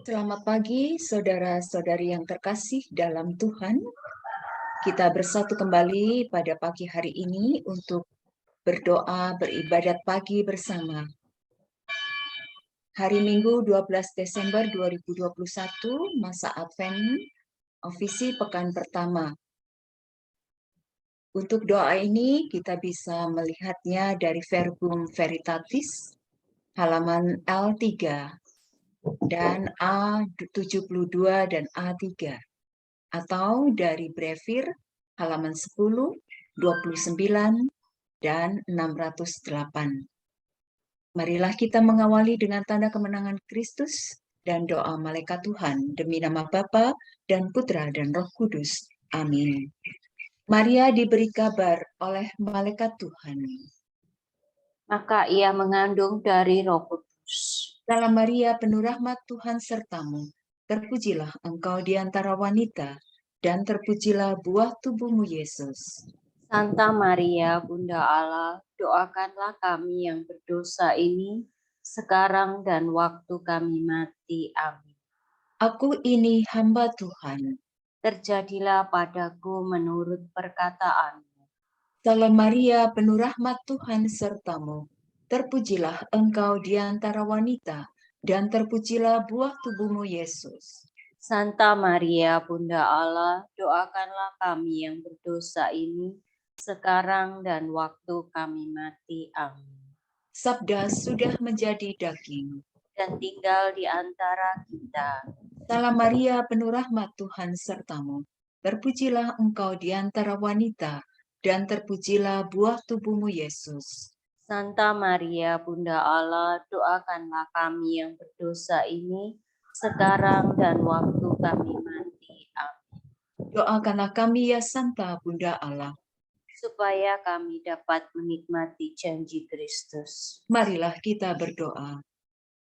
Selamat pagi, saudara-saudari yang terkasih dalam Tuhan. Kita bersatu kembali pada pagi hari ini untuk berdoa, beribadat pagi bersama. Hari Minggu 12 Desember 2021, masa Advent, ofisi pekan pertama. Untuk doa ini kita bisa melihatnya dari Verbum Veritatis, halaman L3, dan A72 dan A3. Atau dari Brevir halaman 10, 29, dan 608. Marilah kita mengawali dengan tanda kemenangan Kristus dan doa malaikat Tuhan demi nama Bapa dan Putra dan Roh Kudus. Amin. Maria diberi kabar oleh malaikat Tuhan. Maka ia mengandung dari Roh Kudus. Salam Maria, penuh rahmat Tuhan sertamu. Terpujilah engkau di antara wanita, dan terpujilah buah tubuhmu Yesus. Santa Maria, Bunda Allah, doakanlah kami yang berdosa ini, sekarang dan waktu kami mati. Amin. Aku ini hamba Tuhan. Terjadilah padaku menurut perkataanmu. Salam Maria, penuh rahmat Tuhan sertamu. Terpujilah engkau di antara wanita, dan terpujilah buah tubuhmu Yesus. Santa Maria, Bunda Allah, doakanlah kami yang berdosa ini, sekarang dan waktu kami mati. Amin. Sabda sudah menjadi daging dan tinggal di antara kita. Salam Maria, penuh rahmat Tuhan sertamu. Terpujilah engkau di antara wanita, dan terpujilah buah tubuhmu Yesus. Santa Maria, Bunda Allah, doakanlah kami yang berdosa ini, sekarang dan waktu kami mati. Amin. Doakanlah kami ya Santa Bunda Allah, supaya kami dapat menikmati janji Kristus. Marilah kita berdoa.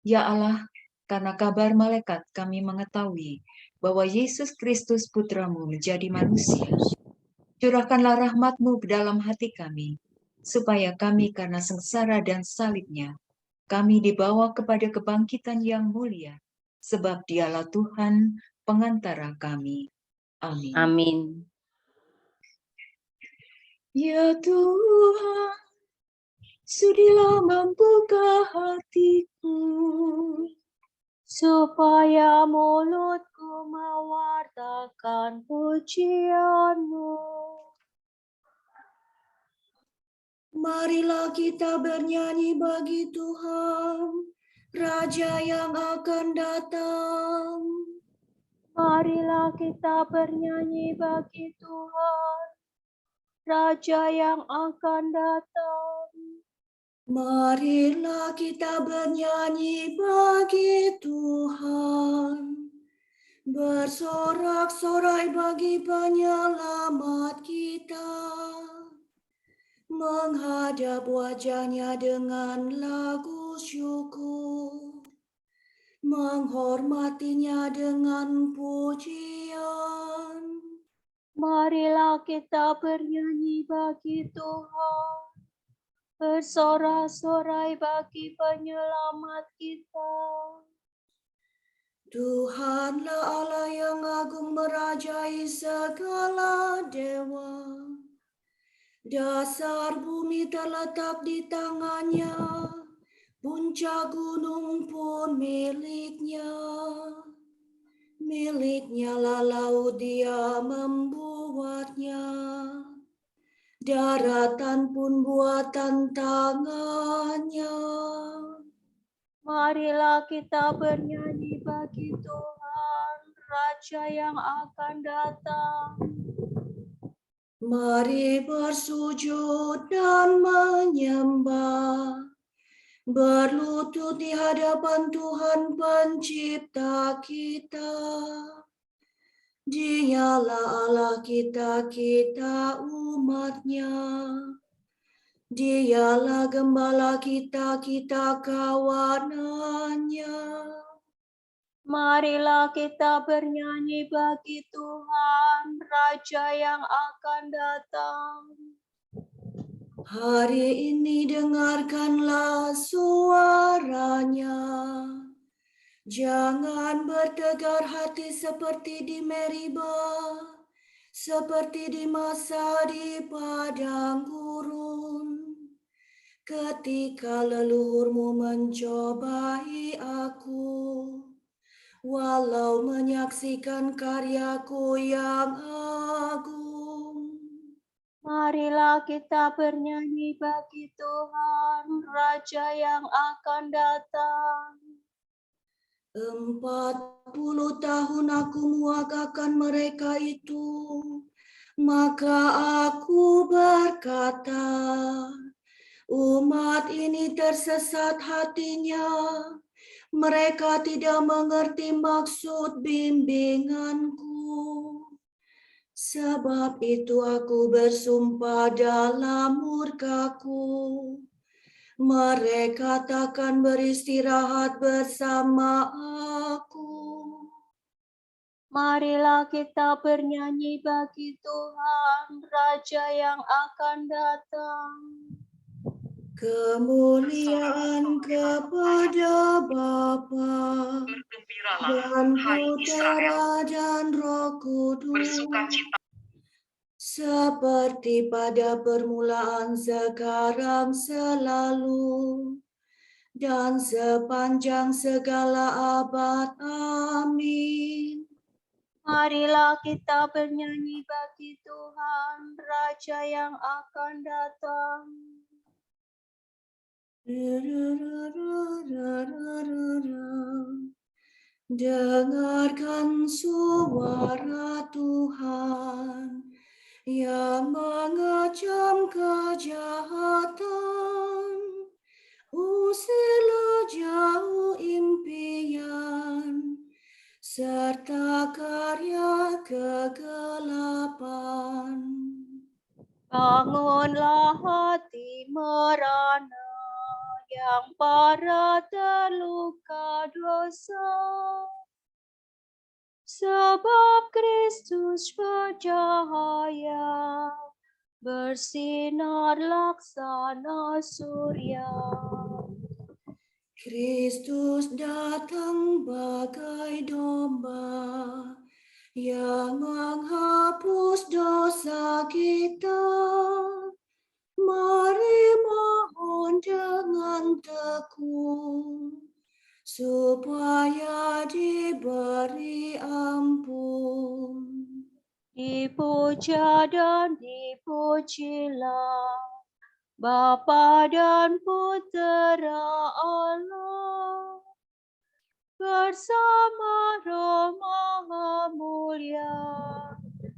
Ya Allah, karena kabar malaikat kami mengetahui bahwa Yesus Kristus Putramu menjadi manusia. Curahkanlah rahmat-Mu ke dalam hati kami, supaya kami karena sengsara dan salibnya, kami dibawa kepada kebangkitan yang mulia, sebab Dialah Tuhan pengantara kami. Amin. Amin. Ya Tuhan, sudilah membuka hatiku, supaya mulutku mewartakan pujian-Mu. Marilah kita bernyanyi bagi Tuhan, Raja yang akan datang. Marilah kita bernyanyi bagi Tuhan, Raja yang akan datang. Marilah kita bernyanyi bagi Tuhan, bersorak-sorai bagi penyelamat kita, menghadap wajah-Nya dengan lagu syukur, menghormatinya dengan pujian. Marilah kita bernyanyi bagi Tuhan, bersorak-sorai bagi penyelamat kita. Tuhanlah Allah yang agung merajai segala dewa. Dasar bumi terletak di tangannya, puncak gunung pun miliknya. Miliknya lah laut, Dia membuatnya. Daratan pun buatan tangannya. Marilah kita bernyanyi bagi Tuhan, Raja yang akan datang. Mari bersujud dan menyembah, berlutut di hadapan Tuhan Pencipta kita. Dialah Allah kita, kita umat-Nya. Dialah gembala kita, kita kawanan-Nya. Marilah kita bernyanyi bagi Tuhan, Raja yang akan datang. Hari ini dengarkanlah suaranya. Jangan bertegar hati seperti di Meriba, seperti di masa di padang gurun, ketika leluhurmu mencobai aku, walau menyaksikan karyaku yang agung. Marilah kita bernyanyi bagi Tuhan, Raja yang akan datang. 40 tahun aku muagakan mereka itu, maka aku berkata, umat ini tersesat hatinya, mereka tidak mengerti maksud bimbinganku. Sebab itu aku bersumpah dalam murkaku, mereka takkan beristirahat bersama aku. Marilah kita bernyanyi bagi Tuhan, Raja yang akan datang. Kemuliaan kepada Bapa dan Putera dan Roh Kudus, seperti pada permulaan, sekarang, selalu, dan sepanjang segala abad. Amin. Marilah kita bernyanyi bagi Tuhan, Raja yang akan datang. Dengarkan suara Tuhan yang mengecam kejahatan. Usirlah jauh impian serta karya kegelapan. Bangunlah hati merana yang para terluka dosa. Sebab Kristus bercahaya, bersinar laksana surya. Kristus datang bagai domba yang menghapus dosa kita. Mari mohon dengan tekun supaya diberi ampun. Dipuja dan dipujilah Bapa dan Putera Allah, bersama Roh Maha Mulia,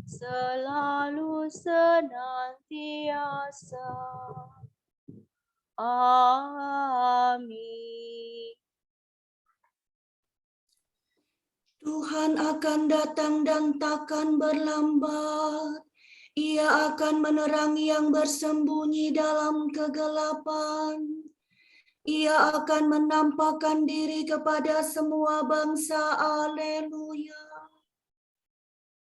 selalu senantiasa. Amin. Tuhan akan datang dan takkan berlambat. Ia akan menerangi yang bersembunyi dalam kegelapan. Ia akan menampakkan diri kepada semua bangsa. Haleluya.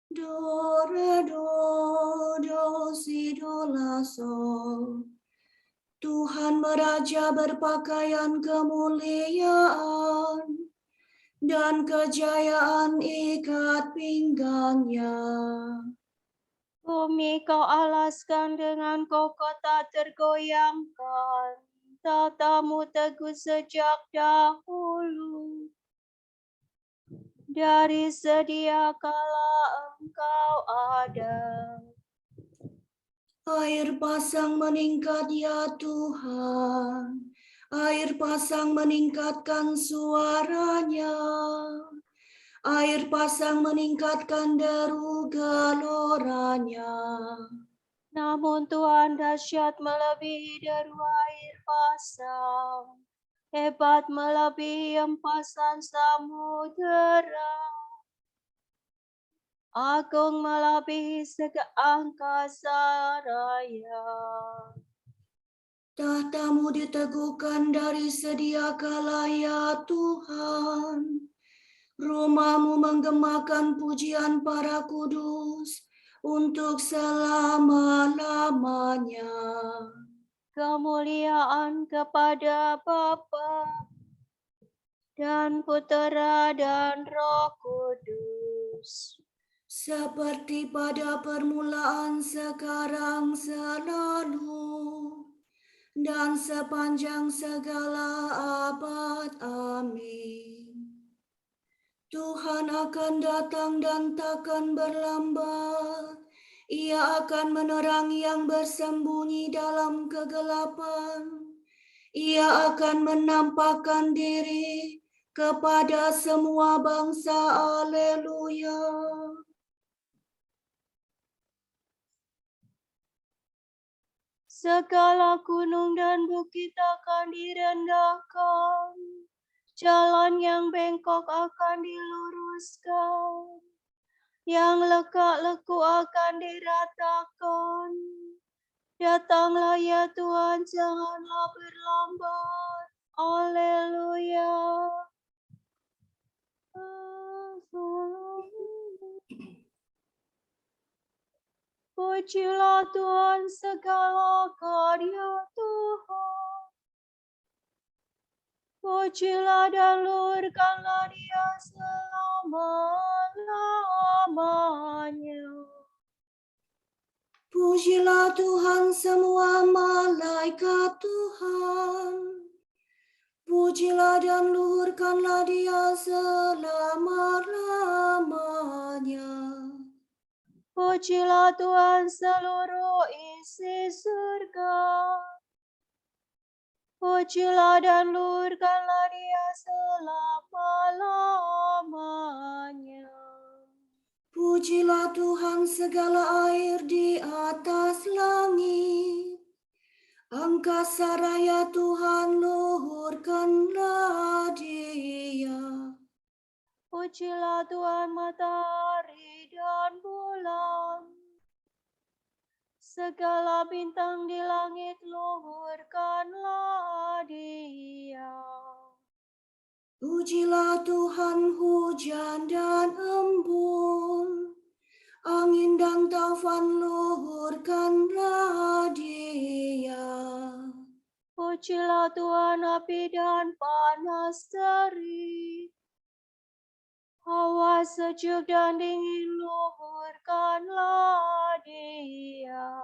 Do, re, do, si, do, la, sol. Tuhan meraja berpakaian kemuliaan dan kejayaan ikat pinggangnya. Bumi kau alaskan dengan kokoh tak tergoyangkan, tatamu teguh sejak dahulu. Dari sedia kala engkau ada. Air pasang meningkat ya Tuhan, air pasang meningkatkan suaranya. Air pasang meningkatkan deru geloranya. Namun Tuhan dahsyat melebihi deru air pasang, hebat melebihi empasan samudera, agung melebihi segala angkasa raya. Tahtamu diteguhkan dari sedia kala ya Tuhan. Rumahmu menggemakan pujian para kudus untuk selama-lamanya. Kemuliaan kepada Bapa dan Putera dan Roh Kudus. Seperti pada permulaan, sekarang, selalu, dan sepanjang segala abad. Amin. Tuhan akan datang dan takkan berlambat. Ia akan menerangi yang bersembunyi dalam kegelapan. Ia akan menampakkan diri kepada semua bangsa. Haleluya. Segala gunung dan bukit akan direndahkan, jalan yang bengkok akan diluruskan, yang lekak-leku akan diratakan. Datanglah ya Tuhan, janganlah berlambat. Haleluya. Pujilah Tuhan segala karya Tuhan. Pujilah dan luhurkanlah Dia selama-lamanya. Pujilah Tuhan semua malaikat Tuhan. Pujilah dan luhurkanlah Dia selama-lamanya. Pujilah Tuhan seluruh isi surga. Pujilah dan luhurkanlah Dia selama-lamanya. Pujilah Tuhan segala air di atas langit. Angkasa raya Tuhan, luhurkanlah Dia. Pujilah Tuhan matahari dan bulan. Segala bintang di langit, luhurkanlah Dia. Pujilah Tuhan hujan dan embun. Angin dan taufan, luhurkanlah Dia. Pujilah Tuhan api dan panas terik. Hawa sejuk dan dingin, luhurkanlah Dia.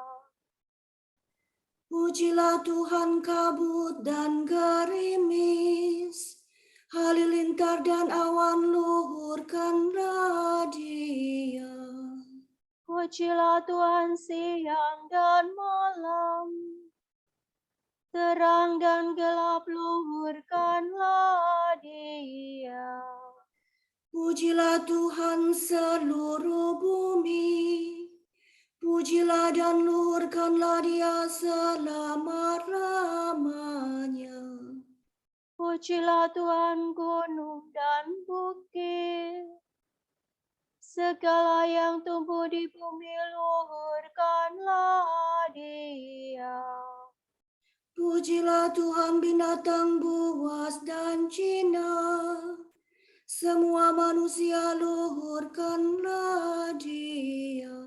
Pujilah Tuhan kabut dan gerimis. Halilintar dan awan, luhurkanlah Dia. Pujilah Tuhan siang dan malam. Terang dan gelap, luhurkanlah Dia. Pujilah Tuhan seluruh bumi. Pujilah dan luhurkanlah Dia selama-lamanya. Pujilah Tuhan gunung dan bukit. Segala yang tumbuh di bumi, luhurkanlah Dia. Pujilah Tuhan binatang buas dan jinak. Semua manusia, luhurkanlah Dia.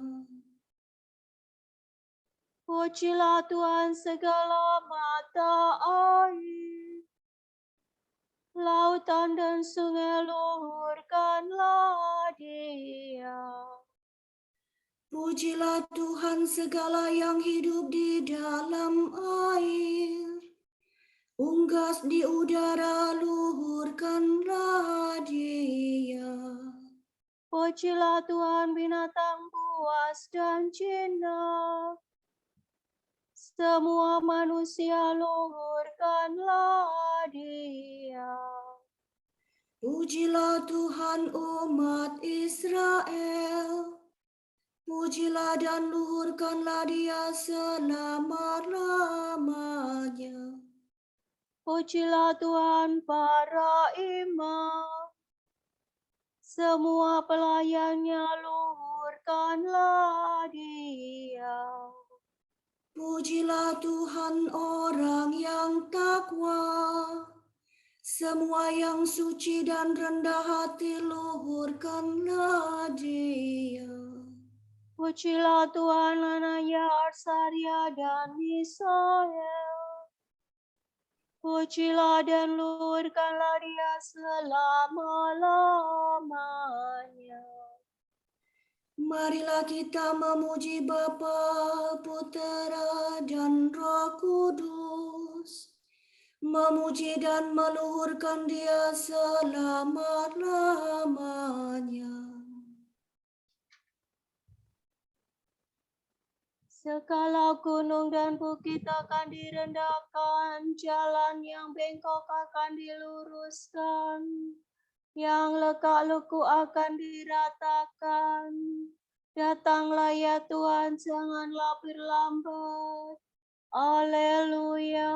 Pujilah Tuhan segala mata air. Lautan dan sungai, luhurkanlah Dia. Pujilah Tuhan segala yang hidup di dalam air. Unggas di udara, luhurkanlah Dia. Pujilah Tuhan binatang buas dan jinak. Semua manusia, luhurkanlah Dia. Pujilah Tuhan umat Israel. Pujilah dan luhurkanlah Dia selama-lamanya. Pujilah Tuhan para imam. Semua pelayannya, luhurkanlah Dia. Pujilah Tuhan orang yang takwa. Semua yang suci dan rendah hati, luhurkanlah Dia. Pujilah Tuhan Anaya, Arsaria, dan Misael. Pujilah dan luhurkanlah Dia selama-lamanya. Marilah kita memuji Bapa, Putera, dan Roh Kudus. Memuji dan meluhurkan Dia selama-lamanya. Segala gunung dan bukit akan direndahkan, jalan yang bengkok akan diluruskan, yang lekak-leku akan diratakan. Datanglah ya Tuhan, janganlah berlambat. Haleluya.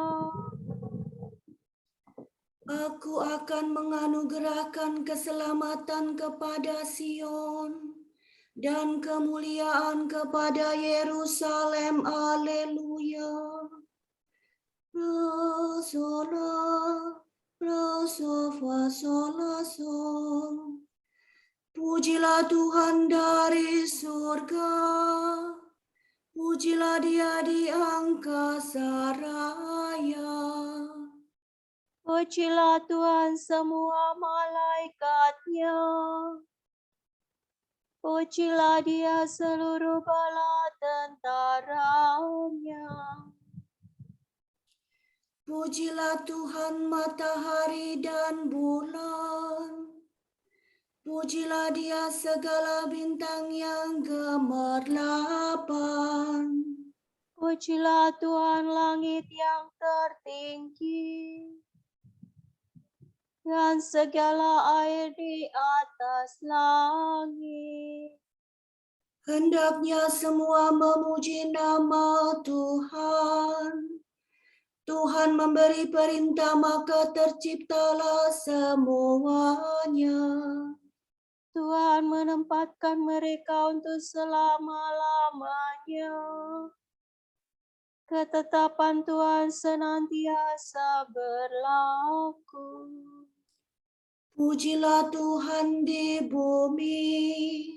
Aku akan menganugerahkan keselamatan kepada Sion dan kemuliaan kepada Yerusalem. Haleluya. Sola, sofa, sola, sol. Pujilah Tuhan dari surga. Pujilah Dia di angkasa raya. Pujilah Tuhan semua malaikatnya. Pujilah Dia seluruh bala tentaranya. Pujilah Tuhan matahari dan bulan. Pujilah Dia segala bintang yang gemerlapan. Pujilah Tuhan langit yang tertinggi dan segala air di atas langit. Hendaknya semua memuji nama Tuhan. Tuhan memberi perintah, maka terciptalah semuanya. Tuhan menempatkan mereka untuk selama-lamanya. Ketetapan Tuhan senantiasa berlaku. Pujilah Tuhan di bumi,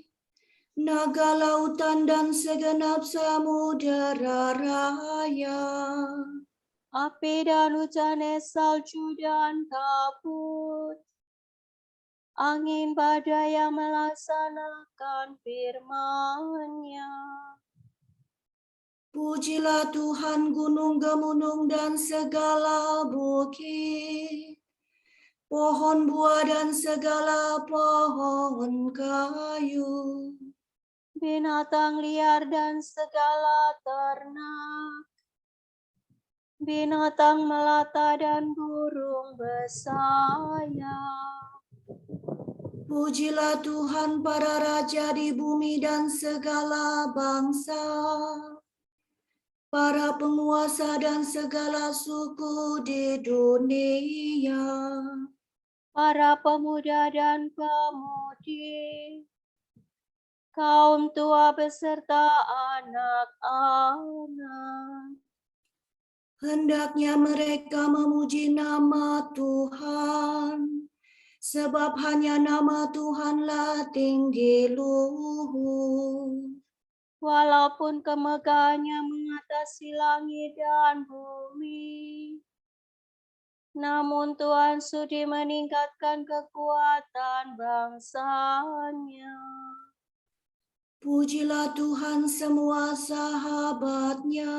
naga lautan dan segenap samudera raya. Api dan hujan es, salju dan kabut. Angin badai yang melaksanakan firman-Nya. Pujilah Tuhan gunung-gemunung dan segala bukit, pohon buah dan segala pohon kayu. Binatang liar dan segala ternak, binatang melata dan burung bersayap. Pujilah Tuhan para raja di bumi dan segala bangsa, para penguasa dan segala suku di dunia. Para pemuda dan pemudi, kaum tua beserta anak-anak. Hendaknya mereka memuji nama Tuhan, sebab hanya nama Tuhanlah tinggi luhur. Walaupun kemegahannya mengatasi langit dan bumi, namun Tuhan sudi meningkatkan kekuatan bangsanya. Pujilah Tuhan semua sahabatnya,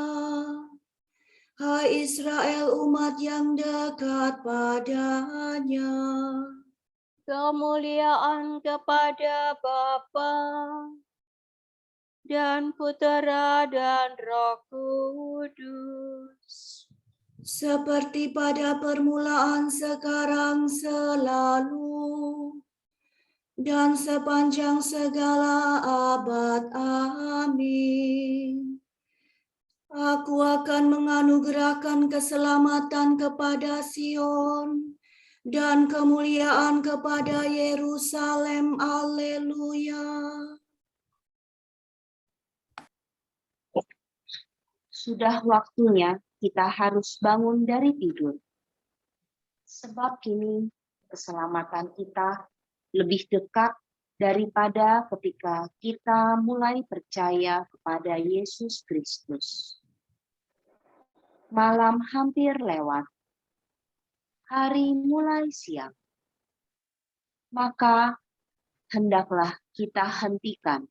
hai Israel umat yang dekat padanya. Kemuliaan kepada Bapa dan Putera dan Roh Kudus. Seperti pada permulaan, sekarang, selalu, dan sepanjang segala abad. Amin. Aku akan menganugerahkan keselamatan kepada Sion dan kemuliaan kepada Yerusalem. Haleluya. Sudah waktunya kita harus bangun dari tidur. Sebab kini keselamatan kita lebih dekat daripada ketika kita mulai percaya kepada Yesus Kristus. Malam hampir lewat. hari mulai siang. Maka hendaklah kita hentikan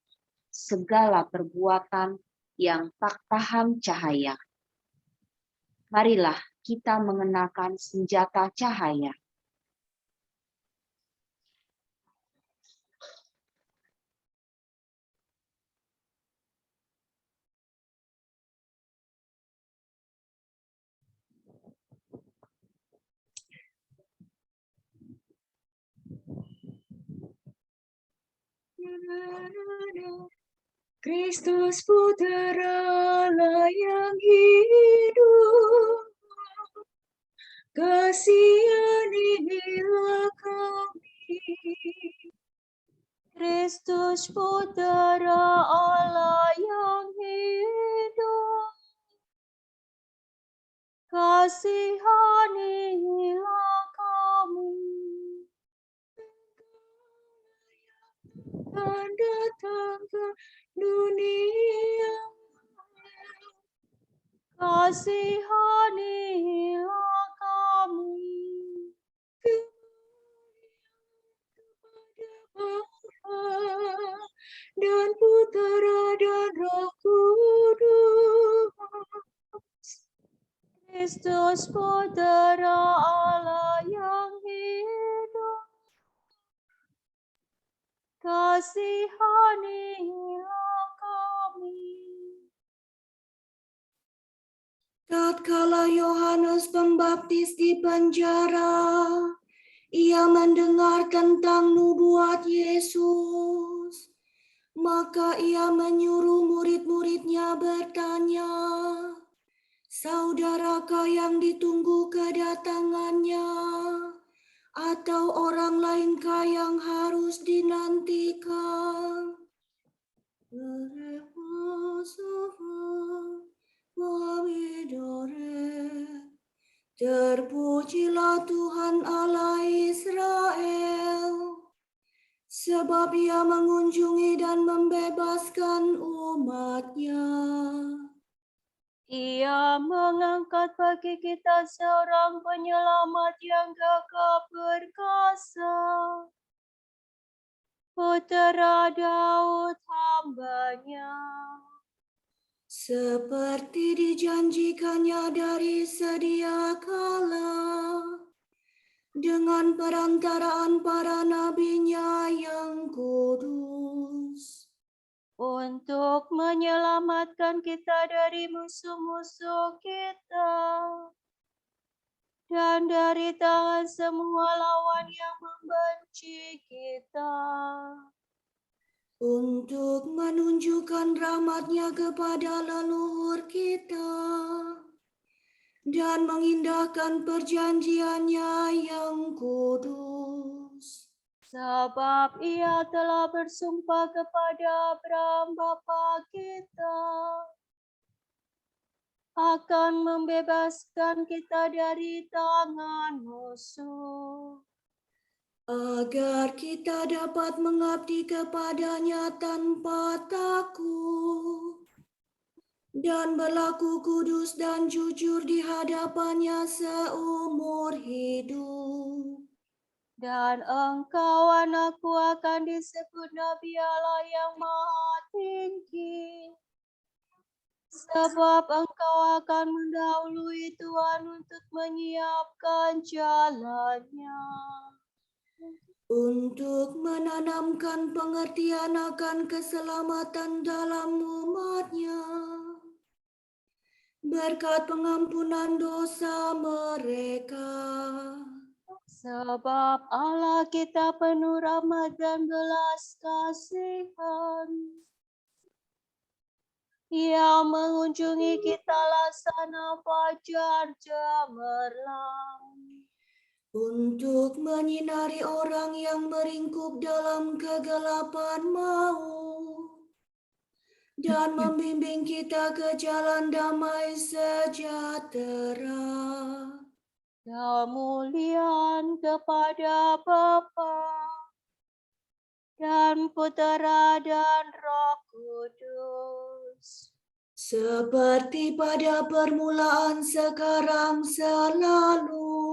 segala perbuatan yang tak tahan cahaya. Marilah kita mengenakan senjata cahaya. Kristus Putera Allah yang hidup, kasihanilah kami. Kristus Putera Allah yang hidup, kasihanilah kami. Dan datang ke dunia, Kasihanilah kami. Bapa dan Putera dan Roh Kudus. Kristus Putera Allah yang hidup, kasihanilah kami. Tatkala Yohanes Pembaptis di penjara, ia mendengar tentang nubuat Yesus. Maka ia menyuruh murid-muridnya bertanya, "Saudarakah yang ditunggu kedatangannya? Atau orang lainkah yang harus dinantikan?" Terpujilah Tuhan Allah Israel, sebab ia mengunjungi dan membebaskan umat-Nya. Ia mengangkat bagi kita seorang penyelamat yang gagah perkasa, Putera Daud hamba-Nya. Seperti dijanjikannya dari sedia kala, dengan perantaraan para nabi-Nya yang kudus, Untuk menyelamatkan kita dari musuh-musuh kita dan dari tangan semua lawan yang membenci kita, untuk menunjukkan rahmat-Nya kepada leluhur kita dan mengindahkan perjanjian-Nya yang kudus. sebab Ia telah bersumpah kepada Abraham bapa kita akan membebaskan kita dari tangan musuh, Agar kita dapat mengabdi kepada-Nya tanpa takut dan berlaku kudus dan jujur di hadapan-Nya seumur hidup. dan engkau anakku akan disebut Nabi Allah yang Maha Tinggi, sebab engkau akan mendahului Tuhan untuk menyiapkan jalannya, Untuk menanamkan pengertian akan keselamatan dalam umat-Nya, berkat pengampunan dosa mereka. sebab Allah kita penuh rahmat dan belas kasihan. Ia mengunjungi kita laksana fajar cemerlang, Untuk menyinari orang yang meringkuk dalam kegelapan maut dan membimbing kita ke jalan damai sejahtera. kemuliaan kepada Bapa dan Putera dan Roh Kudus, Seperti pada permulaan, sekarang, selalu,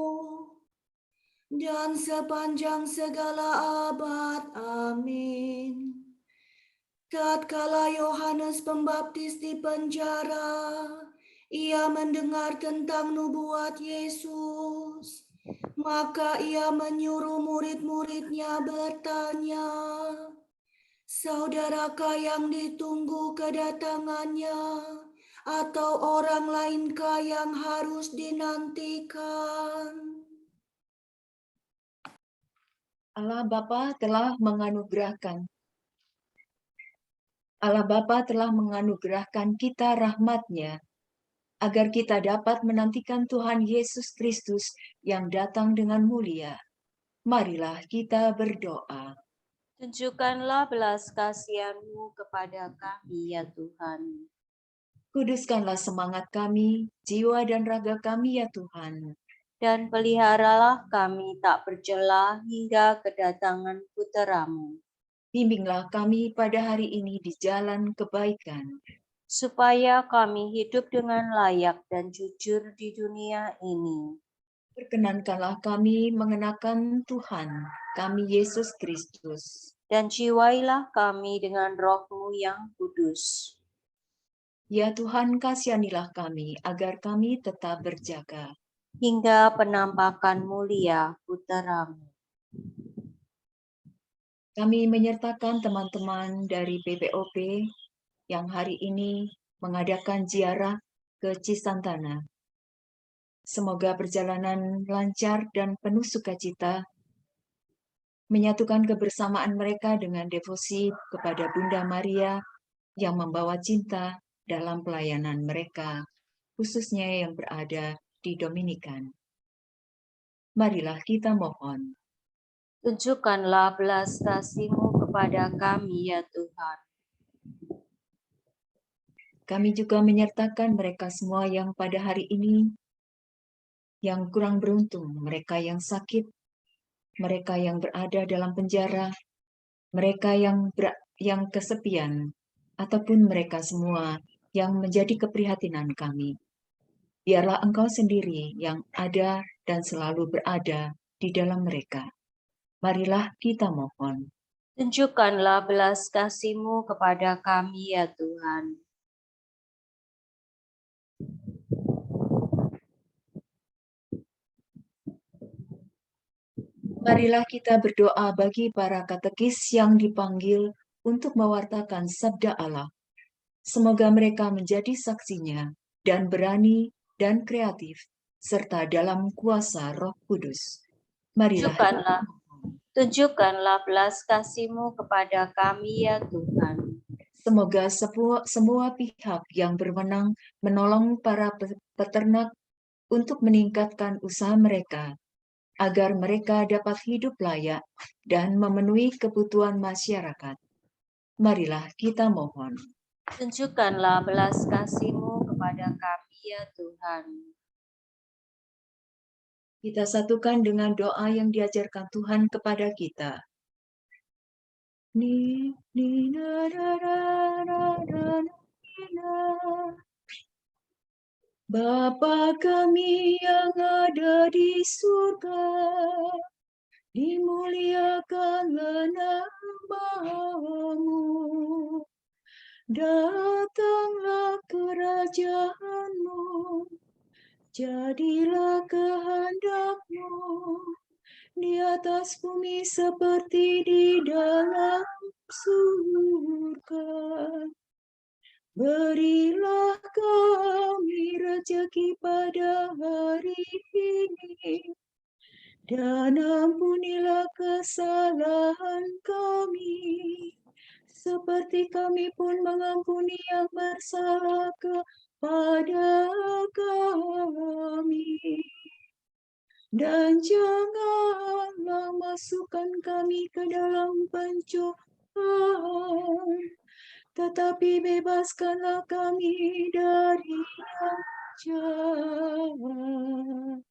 dan sepanjang segala abad. Amin. Tatkala Yohanes Pembaptis di penjara, ia mendengar tentang nubuat Yesus. Maka ia menyuruh murid-muridnya bertanya, "Saudarakah yang ditunggu kedatangannya, atau orang lainkah yang harus dinantikan?" Allah Bapa telah menganugerahkan kita rahmat-Nya, agar kita dapat menantikan Tuhan Yesus Kristus yang datang dengan mulia. Marilah kita berdoa. Tunjukkanlah belas kasihan-Mu kepada kami, ya Tuhan. Kuduskanlah semangat kami, jiwa dan raga kami, ya Tuhan. Dan peliharalah kami tak bercela hingga kedatangan Putra-Mu, Bimbinglah kami pada hari ini di jalan kebaikan. supaya kami hidup dengan layak dan jujur di dunia ini. Perkenankanlah kami mengenakan Tuhan, kami Yesus Kristus. Dan jiwailah kami dengan Roh-Mu yang kudus. Ya Tuhan, kasihanilah kami agar kami tetap berjaga. Hingga penampakan mulia Putra-Mu. Kami menyertakan teman-teman dari PPOP yang hari ini mengadakan ziarah ke Cisantana. Semoga perjalanan lancar dan penuh sukacita, menyatukan kebersamaan mereka dengan devosi kepada Bunda Maria yang membawa cinta dalam pelayanan mereka, khususnya yang berada di Dominikan. Marilah kita mohon. Tunjukkanlah belas kasih-Mu kepada kami, ya Tuhan. Kami juga menyertakan mereka semua yang pada hari ini yang kurang beruntung, mereka yang sakit, mereka yang berada dalam penjara, mereka yang kesepian, ataupun mereka semua yang menjadi keprihatinan kami. Biarlah Engkau sendiri yang ada dan selalu berada di dalam mereka. Marilah kita mohon. Tunjukkanlah belas kasih-Mu kepada kami, ya Tuhan. Marilah kita berdoa bagi para katekis yang dipanggil untuk mewartakan sabda Allah. Semoga mereka menjadi saksinya dan berani dan kreatif, serta dalam kuasa Roh Kudus. Marilah Tunjukkanlah belas kasih-Mu kepada kami, ya Tuhan. semoga semua pihak yang berwenang menolong para peternak untuk meningkatkan usaha mereka, agar mereka dapat hidup layak dan memenuhi kebutuhan masyarakat. Marilah kita mohon. Tunjukkanlah belas kasih-Mu kepada kami, ya Tuhan. Kita satukan dengan doa yang diajarkan Tuhan kepada kita. Ni, ni, na, na, na, na, na, na. Bapa kami yang ada di surga, dimuliakanlah nama-Mu. Datanglah kerajaan-Mu, jadilah kehendak-Mu di atas bumi seperti di dalam surga. Berilah kami rezeki pada hari ini, dan ampunilah kesalahan kami, seperti kami pun mengampuni yang bersalah kepada kami. Dan janganlah masukkan kami ke dalam pencobaan, tetapi bebaskanlah kami dari yang jahat.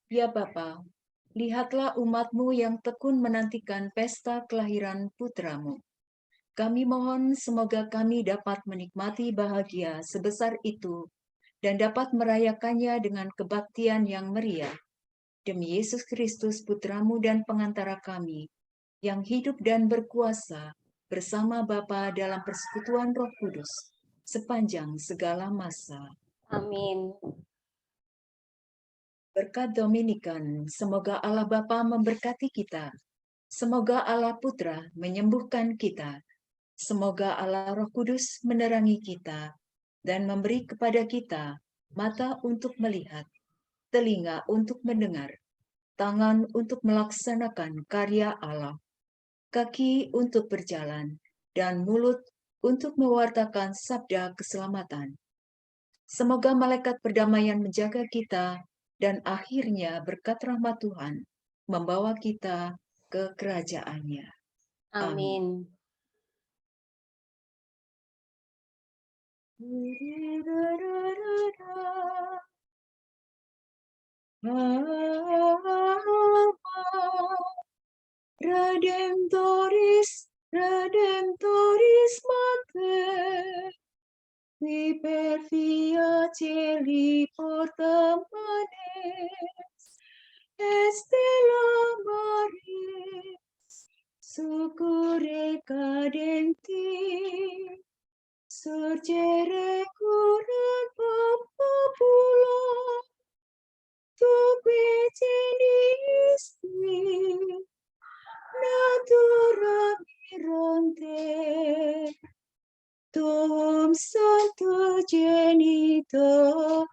Ya Bapa, lihatlah umat-Mu yang tekun menantikan pesta kelahiran putra-Mu. Kami mohon semoga kami dapat menikmati bahagia sebesar itu dan dapat merayakannya dengan kebaktian yang meriah. Demi Yesus Kristus, Putramu dan pengantara kami, yang hidup dan berkuasa bersama Bapa dalam persekutuan Roh Kudus, sepanjang segala masa. Amin. Berkat Dominikan, semoga Allah Bapa memberkati kita. Semoga Allah Putra menyembuhkan kita. Semoga Allah Roh Kudus menerangi kita dan memberi kepada kita mata untuk melihat, telinga untuk mendengar, tangan untuk melaksanakan karya Allah, kaki untuk berjalan, dan mulut untuk mewartakan sabda keselamatan. Semoga malaikat perdamaian menjaga kita dan akhirnya berkat rahmat Tuhan membawa kita ke kerajaannya. Amin. Redemptoris, Redemptoris Mater, qui per via celi porta manes, estella maris, succurre cadenti, surgere curat popula, tu qui genisti, natura mirante, tuum Sancto Genitor,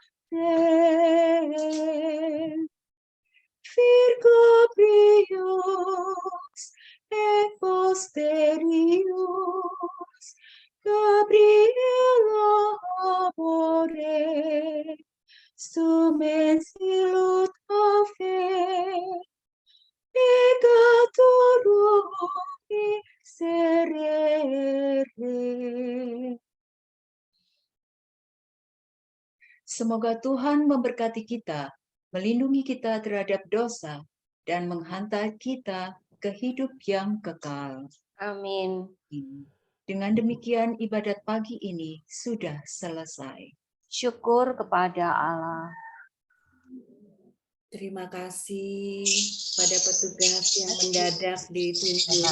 Virgo prius et posterius, Gabriela amore, sumens illut ave, peccator miserere. Semoga Tuhan memberkati kita, melindungi kita terhadap dosa, dan menghantar kita ke hidup yang kekal. Amin. Dengan demikian ibadat pagi ini sudah selesai. Syukur kepada Allah. Terima kasih pada petugas yang mendadak ditunjuk